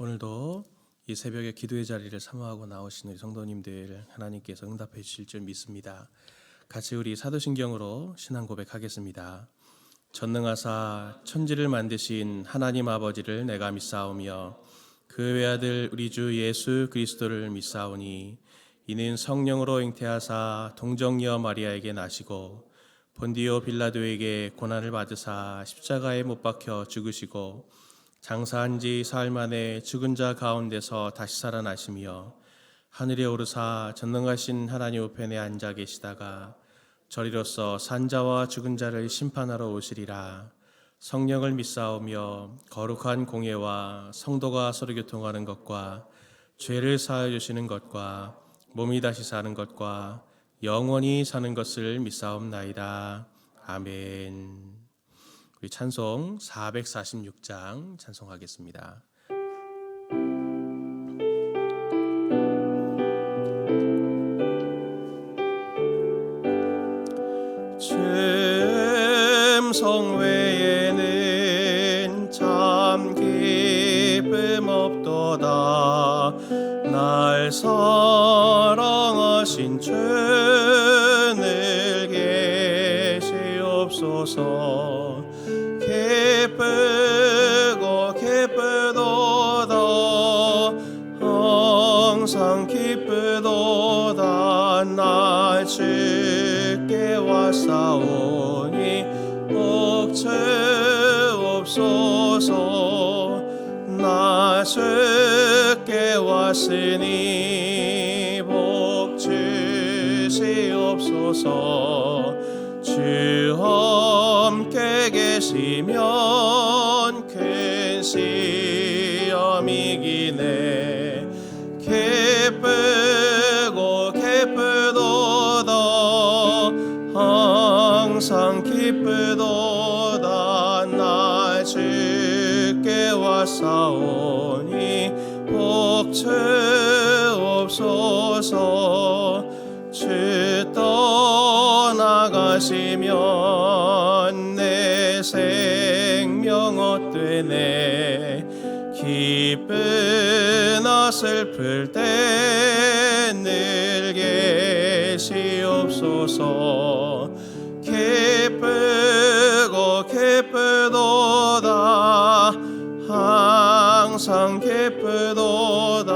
오늘도 이 새벽에 기도의 자리를 사모하고 나오신 우리 성도님들 하나님께서 응답해 주실 줄 믿습니다. 같이 우리 사도신경으로 신앙 고백하겠습니다. 전능하사 천지를 만드신 하나님 아버지를 내가 믿사오며 그 외아들 우리 주 예수 그리스도를 믿사오니 이는 성령으로 잉태하사 동정녀 마리아에게 나시고 본디오 빌라도에게 고난을 받으사 십자가에 못 박혀 죽으시고 장사한 지 사흘 만에 죽은 자 가운데서 다시 살아나시며 하늘에 오르사 전능하신 하나님 우편에 앉아 계시다가 저리로서 산자와 죽은 자를 심판하러 오시리라. 성령을 믿사오며 거룩한 공예와 성도가 서로 교통하는 것과 죄를 사하여 주시는 것과 몸이 다시 사는 것과 영원히 사는 것을 믿사옵나이다. 아멘. 우리 찬송 446장 찬송하겠습니다. 참 외에는 참 기쁨 없도다. 날 사랑하신 주늘 계시옵소서. 기쁘고 기쁘도다. 항상 기쁘도다. 나 주께 왔사오니 복주옵소서. 나 주께 왔으니 복주시옵소서. 주 함께 계시면 큰 시험이기네. 기쁘고 기쁘도다. 항상 기쁘도다. 나 주께 왔사오니 복주옵소서. 주 떠나가시면 내 생명 헛되네. 기쁘나 슬플 때 늘 계시옵소서. 기쁘고 기쁘도다. 항상 기쁘도다.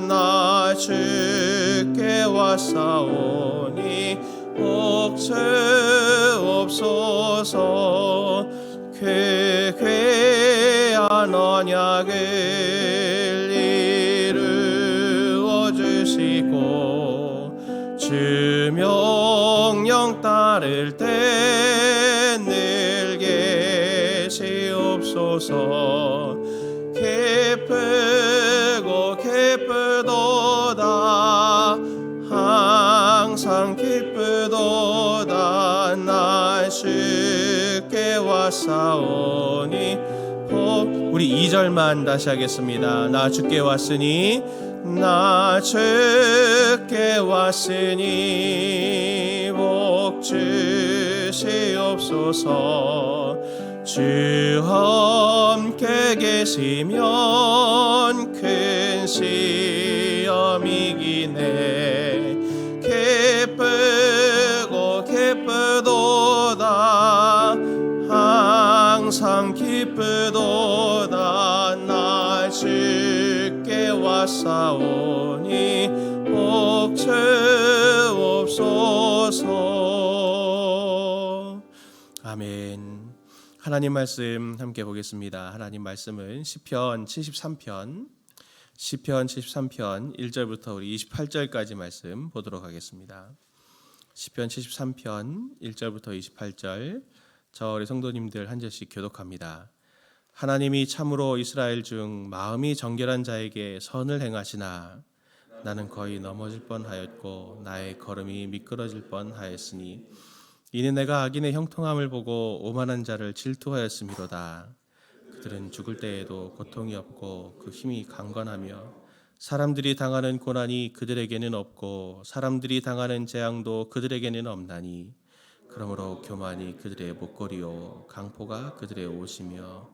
나 주께 왔사오니 복주옵소서. 그 귀한 언약을 이루어 주시고 주 명령 따를 때 늘 계시옵소서. 기쁘고 기쁘도다. 항상 기쁘도다. 나 주께 왔사오니 우리 2절만 다시 하겠습니다. 나 주께 왔으니 나 주께 왔으니 복주시옵소서. 주 함께 계시면 큰 시험이기네. 기쁘고 기쁘도다. 항상 기쁘도다. 나 주께 왔사오니 복주옵소서. 아멘. 하나님 말씀 함께 보겠습니다. 하나님 말씀은 시편 73편 1절부터 우리 28절까지 말씀 보도록 하겠습니다. 시편 73편 1절부터 28절 저 우리 성도님들 한 절씩 교독합니다. 하나님이 참으로 이스라엘 중 마음이 정결한 자에게 선을 행하시나 나는 거의 넘어질 뻔하였고 나의 걸음이 미끄러질 뻔하였으니 이는 내가 악인의 형통함을 보고 오만한 자를 질투하였음이로다. 그들은 죽을 때에도 고통이 없고 그 힘이 강건하며 사람들이 당하는 고난이 그들에게는 없고 사람들이 당하는 재앙도 그들에게는 없나니 그러므로 교만이 그들의 목걸이요 강포가 그들의 옷이며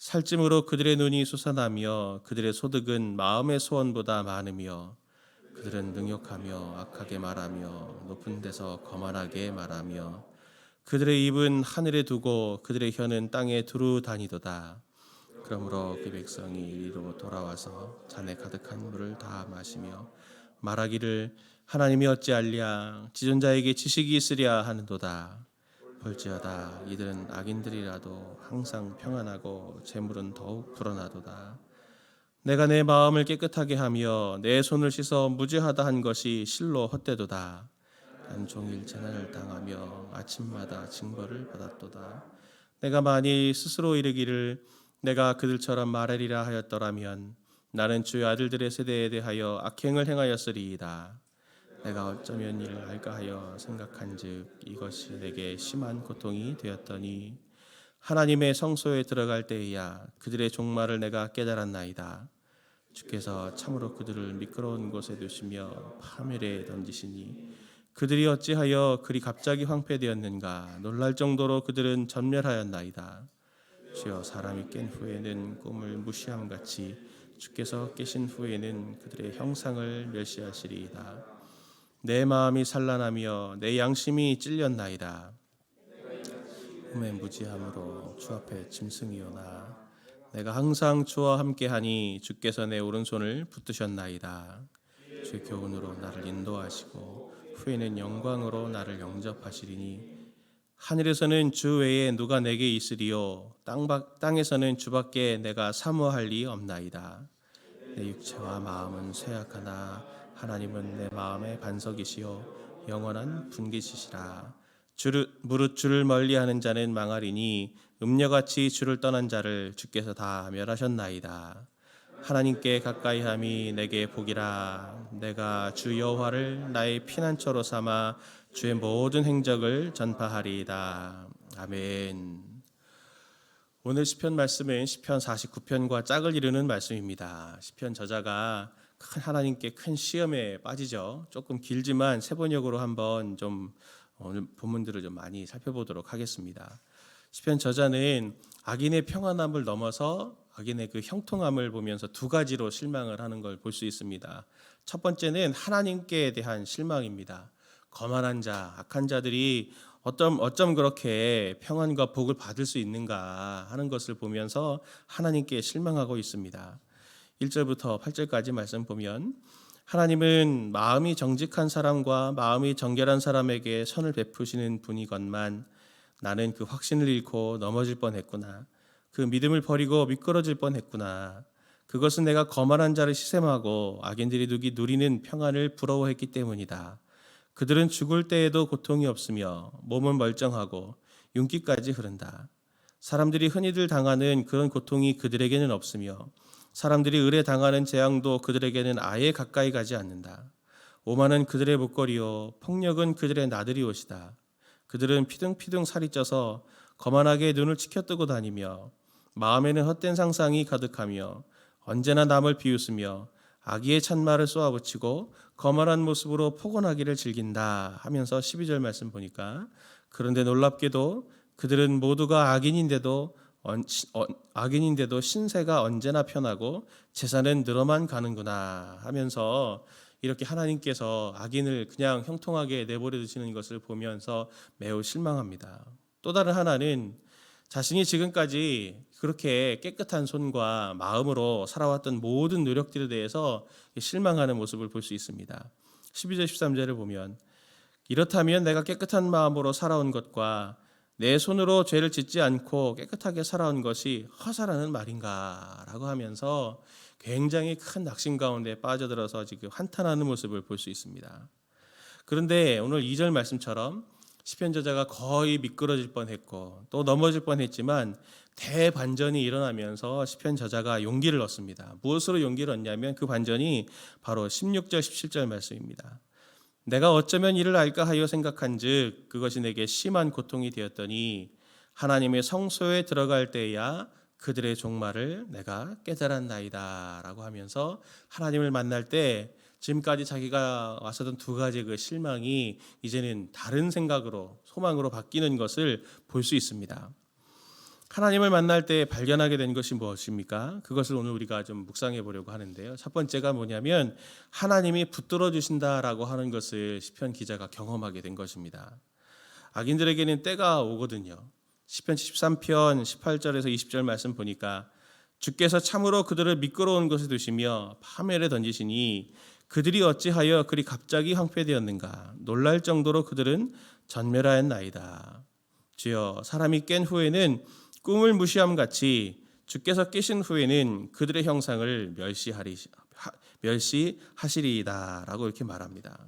살찜으로 그들의 눈이 솟아나며 그들의 소득은 마음의 소원보다 많으며 그들은 능욕하며 악하게 말하며 높은 데서 거만하게 말하며 그들의 입은 하늘에 두고 그들의 혀는 땅에 두루 다니도다. 그러므로 그 백성이 이리로 돌아와서 잔에 가득한 물을 다 마시며 말하기를 하나님이 어찌하랴 지존자에게 지식이 있으랴 하는도다. 볼지어다 이들은 악인들이라도 항상 평안하고 재물은 더욱 불어나도다. 내가 내 마음을 깨끗하게 하며 내 손을 씻어 무죄하다 한 것이 실로 헛되도다. 난 종일 재난을 당하며 아침마다 징벌을 받았도다. 내가 만일 스스로 이르기를 내가 그들처럼 말하리라 하였더라면 나는 주의 아들들의 세대에 대하여 악행을 행하였으리이다. 내가 어쩌면 이를 알까 하여 생각한즉 이것이 내게 심한 고통이 되었더니 하나님의 성소에 들어갈 때에야 그들의 종말을 내가 깨달았나이다. 주께서 참으로 그들을 미끄러운 곳에 두시며 파멸에 던지시니 그들이 어찌하여 그리 갑자기 황폐되었는가. 놀랄 정도로 그들은 전멸하였나이다. 주여 사람이 깬 후에는 꿈을 무시함같이 주께서 깨신 후에는 그들의 형상을 멸시하시리이다. 내 마음이 산란하며 내 양심이 찔렸나이다. 꿈의 무지함으로 주 앞에 짐승이오나 내가 항상 주와 함께하니 주께서 내 오른손을 붙드셨나이다. 주의 교훈으로 나를 인도하시고 후에는 영광으로 나를 영접하시리니 하늘에서는 주 외에 누가 내게 있으리요 땅에서는 주밖에 내가 사모할 리 없나이다. 내 육체와 마음은 쇠약하나 하나님은 내 마음의 반석이시요 영원한 분깃이시라. 무릇 주를 멀리하는 자는 망하리니 음녀같이 주를 떠난 자를 주께서 다 멸하셨나이다. 하나님께 가까이함이 내게 복이라. 내가 주 여호와를 나의 피난처로 삼아 주의 모든 행적을 전파하리이다. 아멘. 오늘 시편 말씀은 시편 49편과 짝을 이루는 말씀입니다. 시편 저자가 하나님께 큰 시험에 빠지죠. 조금 길지만 세번역으로 한번 좀 오늘 본문들을 좀 많이 살펴보도록 하겠습니다. 시편 저자는 악인의 평안함을 넘어서 악인의 그 형통함을 보면서 두 가지로 실망을 하는 걸 볼 수 있습니다. 첫 번째는 하나님께 대한 실망입니다. 거만한 자, 악한 자들이 어쩜 그렇게 평안과 복을 받을 수 있는가 하는 것을 보면서 하나님께 실망하고 있습니다. 1절부터 8절까지 말씀 보면 하나님은 마음이 정직한 사람과 마음이 정결한 사람에게 선을 베푸시는 분이건만 나는 그 확신을 잃고 넘어질 뻔했구나. 그 믿음을 버리고 미끄러질 뻔했구나. 그것은 내가 거만한 자를 시샘하고 악인들이 누리는 평안을 부러워했기 때문이다. 그들은 죽을 때에도 고통이 없으며 몸은 멀쩡하고 윤기까지 흐른다. 사람들이 흔히들 당하는 그런 고통이 그들에게는 없으며 사람들이 을에 당하는 재앙도 그들에게는 아예 가까이 가지 않는다. 오만은 그들의 목걸이요 폭력은 그들의 나들이 옷이다. 그들은 피둥피둥 살이 쪄서 거만하게 눈을 치켜뜨고 다니며 마음에는 헛된 상상이 가득하며 언제나 남을 비웃으며 악의의 찬말을 쏘아붙이고 거만한 모습으로 포근하기를 즐긴다 하면서 12절 말씀 보니까 그런데 놀랍게도 그들은 모두가 악인인데도 신세가 언제나 편하고 재산은 늘어만 가는구나 하면서 이렇게 하나님께서 악인을 그냥 형통하게 내버려 두시는 것을 보면서 매우 실망합니다. 또 다른 하나는 자신이 지금까지 그렇게 깨끗한 손과 마음으로 살아왔던 모든 노력들에 대해서 실망하는 모습을 볼 수 있습니다. 12절 13절을 보면 이렇다면 내가 깨끗한 마음으로 살아온 것과 내 손으로 죄를 짓지 않고 깨끗하게 살아온 것이 허사라는 말인가 라고 하면서 굉장히 큰 낙심 가운데 빠져들어서 지금 한탄하는 모습을 볼 수 있습니다. 그런데 오늘 2절 말씀처럼 시편 저자가 거의 미끄러질 뻔했고 또 넘어질 뻔했지만 대반전이 일어나면서 시편 저자가 용기를 얻습니다. 무엇으로 용기를 얻냐면 그 반전이 바로 16절 17절 말씀입니다. 내가 어쩌면 이를 알까 하여 생각한즉 그것이 내게 심한 고통이 되었더니 하나님의 성소에 들어갈 때야 그들의 종말을 내가 깨달았나이다 라고 하면서 하나님을 만날 때 지금까지 자기가 왔었던 두 가지 그 실망이 이제는 다른 생각으로 소망으로 바뀌는 것을 볼 수 있습니다. 하나님을 만날 때 발견하게 된 것이 무엇입니까? 그것을 오늘 우리가 좀 묵상해 보려고 하는데요. 첫 번째가 뭐냐면 하나님이 붙들어 주신다라고 하는 것을 시편 기자가 경험하게 된 것입니다. 악인들에게는 때가 오거든요. 시편 73편 18절에서 20절 말씀 보니까 주께서 참으로 그들을 미끄러운 곳에 두시며 파멸에 던지시니 그들이 어찌하여 그리 갑자기 황폐되었는가. 놀랄 정도로 그들은 전멸하였나이다. 주여, 사람이 깬 후에는 꿈을 무시함같이 주께서 깨신 후에는 그들의 형상을 멸시하시리이다 라고 이렇게 말합니다.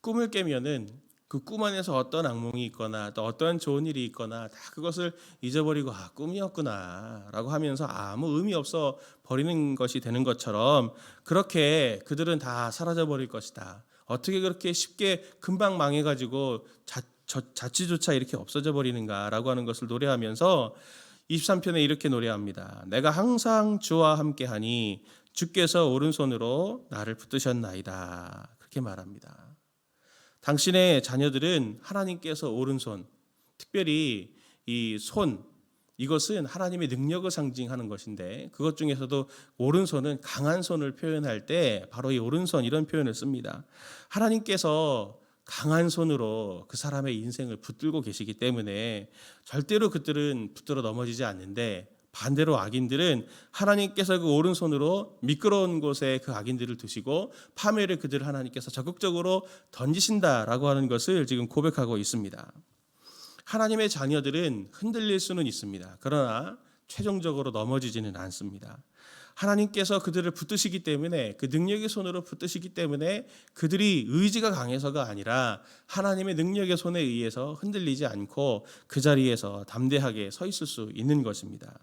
꿈을 깨면은 그 꿈 안에서 어떤 악몽이 있거나 또 어떤 좋은 일이 있거나 다 그것을 잊어버리고 꿈이었구나 라고 하면서 아무 의미 없어 버리는 것이 되는 것처럼 그렇게 그들은 다 사라져 버릴 것이다. 어떻게 그렇게 쉽게 금방 망해가지고 자취조차 이렇게 없어져 버리는가라고 하는 것을 노래하면서 23편에 이렇게 노래합니다. 내가 항상 주와 함께하니 주께서 오른손으로 나를 붙드셨나이다. 그렇게 말합니다. 당신의 자녀들은 하나님께서 오른손, 특별히 이 손, 이것은 하나님의 능력을 상징하는 것인데 그것 중에서도 오른손은 강한 손을 표현할 때 바로 이 오른손 이런 표현을 씁니다. 하나님께서 강한 손으로 그 사람의 인생을 붙들고 계시기 때문에 절대로 그들은 붙들어 넘어지지 않는데 반대로 악인들은 하나님께서 그 오른손으로 미끄러운 곳에 그 악인들을 두시고 파멸을 그들을 하나님께서 적극적으로 던지신다라고 하는 것을 지금 고백하고 있습니다. 하나님의 자녀들은 흔들릴 수는 있습니다. 그러나 최종적으로 넘어지지는 않습니다. 하나님께서 그들을 붙드시기 때문에 그 능력의 손으로 붙드시기 때문에 그들이 의지가 강해서가 아니라 하나님의 능력의 손에 의해서 흔들리지 않고 그 자리에서 담대하게 서 있을 수 있는 것입니다.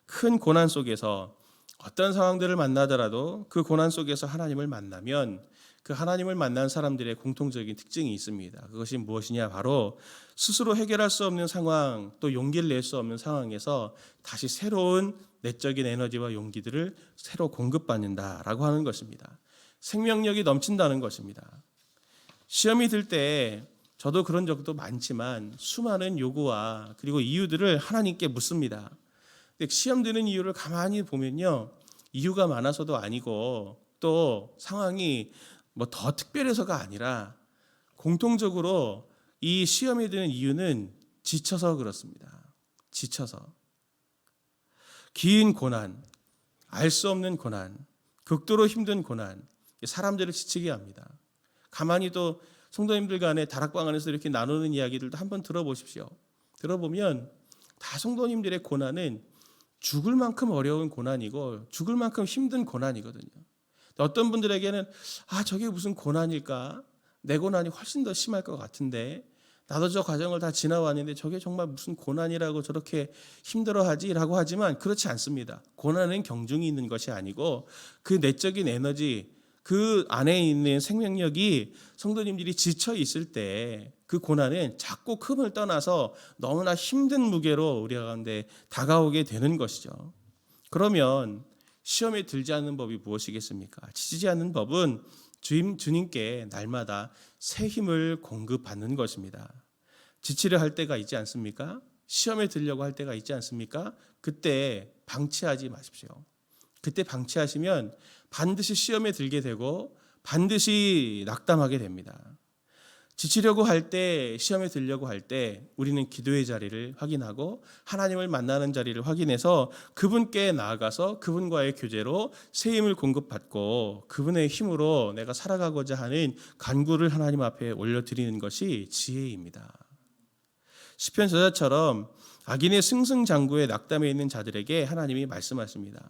큰 고난 속에서 어떤 상황들을 만나더라도 그 고난 속에서 하나님을 만나면 그 하나님을 만난 사람들의 공통적인 특징이 있습니다. 그것이 무엇이냐? 바로 스스로 해결할 수 없는 상황, 또 용기를 낼 수 없는 상황에서 다시 새로운 내적인 에너지와 용기들을 새로 공급받는다라고 하는 것입니다. 생명력이 넘친다는 것입니다. 시험이 들 때 저도 그런 적도 많지만 수많은 요구와 그리고 이유들을 하나님께 묻습니다. 근데 시험 드는 이유를 가만히 보면요, 이유가 많아서도 아니고 또 상황이 뭐 더 특별해서가 아니라 공통적으로 이 시험에 드는 이유는 지쳐서 그렇습니다. 지쳐서. 긴 고난, 알 수 없는 고난, 극도로 힘든 고난, 사람들을 지치게 합니다. 가만히 또 성도님들 간에 다락방 안에서 이렇게 나누는 이야기들도 한번 들어보십시오. 들어보면 다 성도님들의 고난은 죽을 만큼 어려운 고난이고 죽을 만큼 힘든 고난이거든요. 어떤 분들에게는 저게 무슨 고난일까? 내 고난이 훨씬 더 심할 것 같은데 나도 저 과정을 다 지나왔는데 저게 정말 무슨 고난이라고 저렇게 힘들어하지라고 하지만 그렇지 않습니다. 고난은 경중이 있는 것이 아니고 그 내적인 에너지, 그 안에 있는 생명력이 성도님들이 지쳐 있을 때 그 고난은 작고 큼을 떠나서 너무나 힘든 무게로 우리 가운데 다가오게 되는 것이죠. 그러면 시험에 들지 않는 법이 무엇이겠습니까? 지치지 않는 법은 주님께 날마다 새 힘을 공급받는 것입니다. 지치려 할 때가 있지 않습니까? 시험에 들려고 할 때가 있지 않습니까? 그때 방치하지 마십시오. 그때 방치하시면 반드시 시험에 들게 되고 반드시 낙담하게 됩니다. 지치려고 할 때, 시험에 들려고 할 때 우리는 기도의 자리를 확인하고 하나님을 만나는 자리를 확인해서 그분께 나아가서 그분과의 교제로 새 힘을 공급받고 그분의 힘으로 내가 살아가고자 하는 간구를 하나님 앞에 올려드리는 것이 지혜입니다. 시편 저자처럼 악인의 승승장구에 낙담해 있는 자들에게 하나님이 말씀하십니다.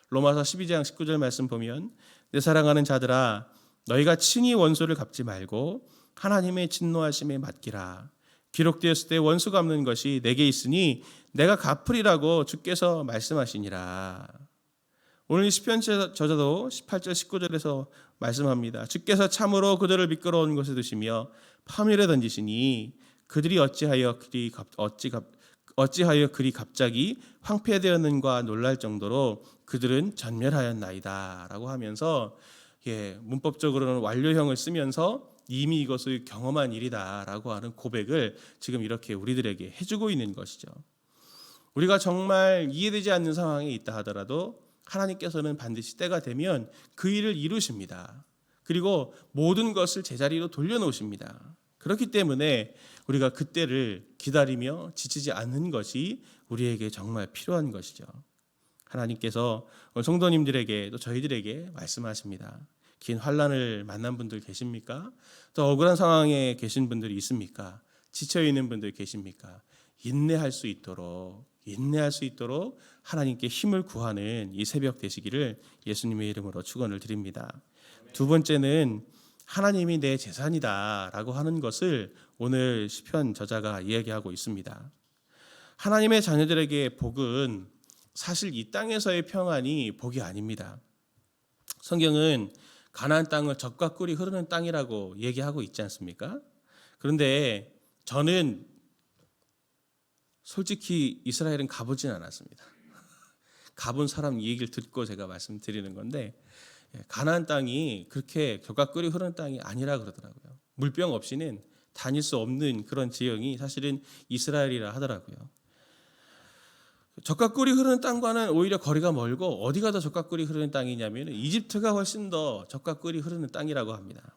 로마서 12장 19절 말씀 보면 내 사랑하는 자들아 너희가 친히 원수를 갚지 말고 하나님의 진노하심에 맡기라. 기록되었을 때 원수 갚는 것이 내게 있으니 내가 갚으리라고 주께서 말씀하시니라. 오늘 시편 저자도 18절 19절에서 말씀합니다. 주께서 참으로 그들을 미끄러운 곳에 두시며 파멸에 던지시니 그들이 어찌하여 그리 갑자기 황폐되었는가 놀랄 정도로 그들은 전멸하였나이다 라고 하면서 문법적으로는 완료형을 쓰면서 이미 이것을 경험한 일이다 라고 하는 고백을 지금 이렇게 우리들에게 해주고 있는 것이죠. 우리가 정말 이해되지 않는 상황에 있다 하더라도 하나님께서는 반드시 때가 되면 그 일을 이루십니다. 그리고 모든 것을 제자리로 돌려놓으십니다. 그렇기 때문에 우리가 그때를 기다리며 지치지 않는 것이 우리에게 정말 필요한 것이죠. 하나님께서 성도님들에게 또 저희들에게 말씀하십니다. 긴 환난을 만난 분들 계십니까? 또 억울한 상황에 계신 분들이 있습니까? 지쳐 있는 분들 계십니까? 인내할 수 있도록 하나님께 힘을 구하는 이 새벽 되시기를 예수님의 이름으로 축원을 드립니다. 두 번째는 하나님이 내 재산이다라고 하는 것을 오늘 시편 저자가 이야기하고 있습니다. 하나님의 자녀들에게 복은 사실 이 땅에서의 평안이 복이 아닙니다. 성경은 가나안 땅을 젖과 꿀이 흐르는 땅이라고 얘기하고 있지 않습니까? 그런데 저는 솔직히 이스라엘은 가보진 않았습니다. 가본 사람 얘기를 듣고 제가 말씀드리는 건데 가나안 땅이 그렇게 젖과 꿀이 흐르는 땅이 아니라 그러더라고요. 물병 없이는 다닐 수 없는 그런 지형이 사실은 이스라엘이라 하더라고요. 젖과 꿀이 흐르는 땅과는 오히려 거리가 멀고 어디가 더 젖과 꿀이 흐르는 땅이냐면 이집트가 훨씬 더 젖과 꿀이 흐르는 땅이라고 합니다.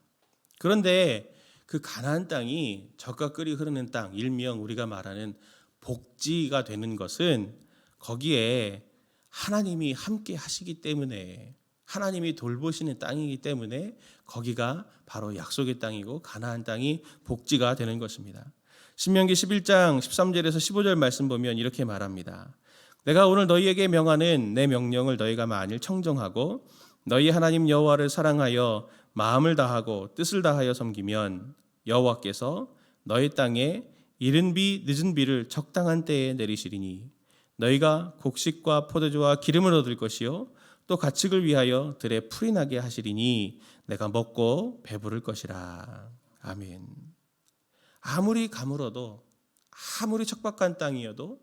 그런데 그 가나안 땅이 젖과 꿀이 흐르는 땅, 일명 우리가 말하는 복지가 되는 것은 거기에 하나님이 함께 하시기 때문에, 하나님이 돌보시는 땅이기 때문에 거기가 바로 약속의 땅이고 가나안 땅이 복지가 되는 것입니다. 신명기 11장 13절에서 15절 말씀 보면 이렇게 말합니다. 내가 오늘 너희에게 명하는 내 명령을 너희가 만일 청정하고 너희 하나님 여호와를 사랑하여 마음을 다하고 뜻을 다하여 섬기면 여호와께서 너희 땅에 이른 비 늦은 비를 적당한 때에 내리시리니 너희가 곡식과 포도주와 기름을 얻을 것이요 또 가축을 위하여 들에 풀이 나게 하시리니 내가 먹고 배부를 것이라. 아멘. 아무리 가물어도 아무리 척박한 땅이어도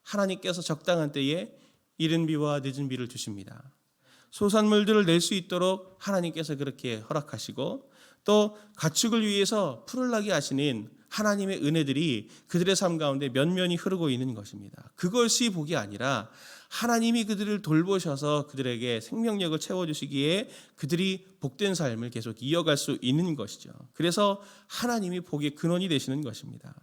하나님께서 적당한 때에 이른 비와 늦은 비를 주십니다. 소산물들을 낼 수 있도록 하나님께서 그렇게 허락하시고 또 가축을 위해서 풀을 나게 하시는 하나님의 은혜들이 그들의 삶 가운데 면면이 흐르고 있는 것입니다. 그것이 복이 아니라 하나님이 그들을 돌보셔서 그들에게 생명력을 채워주시기에 그들이 복된 삶을 계속 이어갈 수 있는 것이죠. 그래서 하나님이 복의 근원이 되시는 것입니다.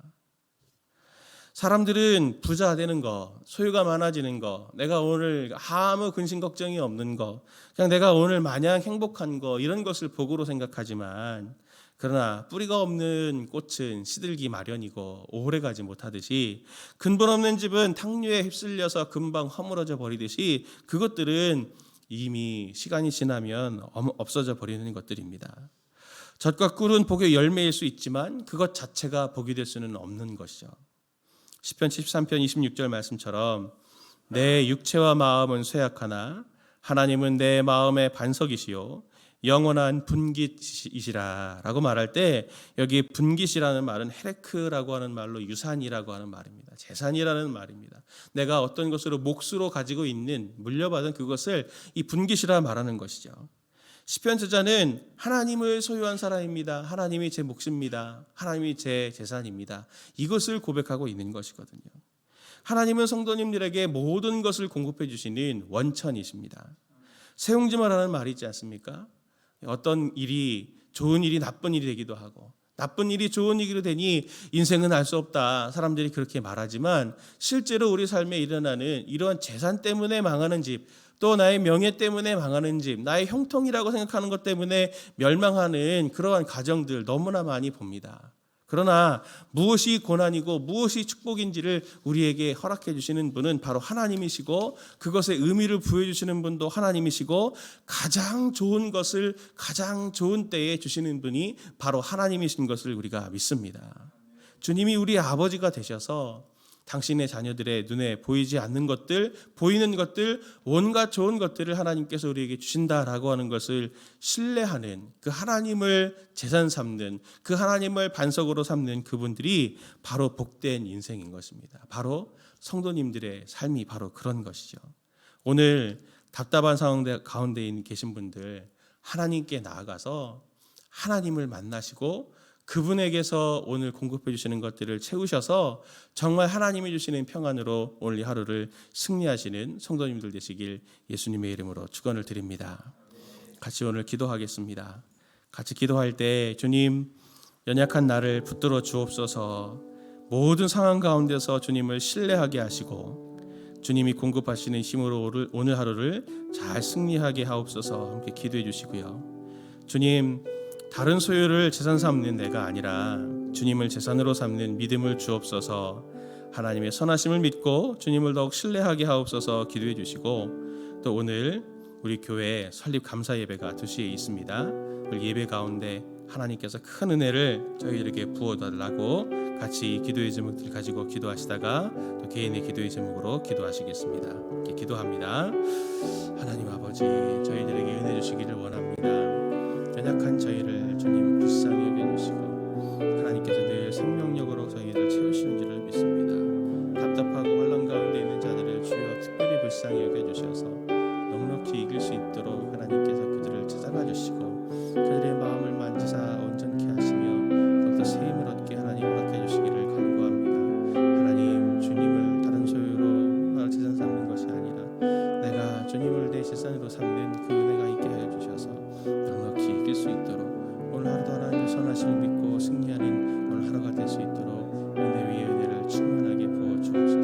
사람들은 부자 되는 거, 소유가 많아지는 거, 내가 오늘 아무 근심 걱정이 없는 거, 그냥 내가 오늘 마냥 행복한 거, 이런 것을 복으로 생각하지만 그러나 뿌리가 없는 꽃은 시들기 마련이고 오래가지 못하듯이 근본 없는 집은 탕류에 휩쓸려서 금방 허물어져 버리듯이 그것들은 이미 시간이 지나면 없어져 버리는 것들입니다. 젖과 꿀은 복의 열매일 수 있지만 그것 자체가 복이 될 수는 없는 것이죠. 시편 73편 26절 말씀처럼 내 육체와 마음은 쇠약하나 하나님은 내 마음의 반석이시요 영원한 분깃이시라 라고 말할 때 여기 분깃이라는 말은 헤레크라고 하는 말로 유산이라고 하는 말입니다. 재산이라는 말입니다. 내가 어떤 것으로 몫으로 가지고 있는 물려받은 그것을 이 분깃이라 말하는 것이죠. 시편 저자는 하나님을 소유한 사람입니다. 하나님이 제 몫입니다. 하나님이 제 재산입니다. 이것을 고백하고 있는 것이거든요. 하나님은 성도님들에게 모든 것을 공급해 주시는 원천이십니다. 세웅지마라는 말이 있지 않습니까? 어떤 일이 좋은 일이 나쁜 일이 되기도 하고 나쁜 일이 좋은 일이 되니 인생은 알 수 없다. 사람들이 그렇게 말하지만 실제로 우리 삶에 일어나는 이러한 재산 때문에 망하는 집, 또 나의 명예 때문에 망하는 집, 나의 형통이라고 생각하는 것 때문에 멸망하는 그러한 가정들 너무나 많이 봅니다. 그러나 무엇이 고난이고 무엇이 축복인지를 우리에게 허락해 주시는 분은 바로 하나님이시고 그것에 의미를 부여해 주시는 분도 하나님이시고 가장 좋은 것을 가장 좋은 때에 주시는 분이 바로 하나님이신 것을 우리가 믿습니다. 주님이 우리 아버지가 되셔서 당신의 자녀들의 눈에 보이지 않는 것들, 보이는 것들, 온갖 좋은 것들을 하나님께서 우리에게 주신다라고 하는 것을 신뢰하는 그 하나님을 재산 삼는 그 하나님을 반석으로 삼는 그분들이 바로 복된 인생인 것입니다. 바로 성도님들의 삶이 바로 그런 것이죠. 오늘 답답한 상황 가운데 계신 분들 하나님께 나아가서 하나님을 만나시고 그분에게서 오늘 공급해 주시는 것들을 채우셔서 정말 하나님이 주시는 평안으로 오늘 이 하루를 승리하시는 성도님들 되시길 예수님의 이름으로 축원을 드립니다. 같이 오늘 기도하겠습니다. 같이 기도할 때 주님, 연약한 나를 붙들어 주옵소서. 모든 상황 가운데서 주님을 신뢰하게 하시고 주님이 공급하시는 힘으로 오늘 하루를 잘 승리하게 하옵소서. 함께 기도해 주시고요. 주님, 다른 소유를 재산 삼는 내가 아니라 주님을 재산으로 삼는 믿음을 주옵소서. 하나님의 선하심을 믿고 주님을 더욱 신뢰하게 하옵소서. 기도해 주시고, 또 오늘 우리 교회 설립 감사 예배가 2시에 있습니다. 그 예배 가운데 하나님께서 큰 은혜를 저희들에게 부어달라고 같이 기도의 제목들 가지고 기도하시다가 또 개인의 기도의 제목으로 기도하시겠습니다. 이렇게 기도합니다. 하나님 아버지, 저희들에게 은혜 주시기를 원합니다. 연약한 저희를 주님 불쌍히 여겨주시고 하나님께서 늘 생명력으로 저희를 채우시는 줄을 믿습니다. 답답하고 혼란 가운데 있는 자들을 주여 특별히 불쌍히 여겨주셔서 넉넉히 이길 수 있도록 하나님께서 그들을 찾아가 주시고 그들의 마음을 만지사 온전케 하시며 더욱더 새 힘을 얻게 하나님 허락해 주시기를 간구합니다. 하나님, 주님을 다른 소유로 재산 삼는 것이 아니라 내가 주님을 내 재산으로 삼는 그 은혜가 있게 하여 주셔서 넉넉히 이길 수 있도록 오늘 하루도 하나님의 선하심을 믿고 승리하는 오늘 하루가 될 수 있도록 은혜 위에 은혜를 충만하게 부어 주옵소서.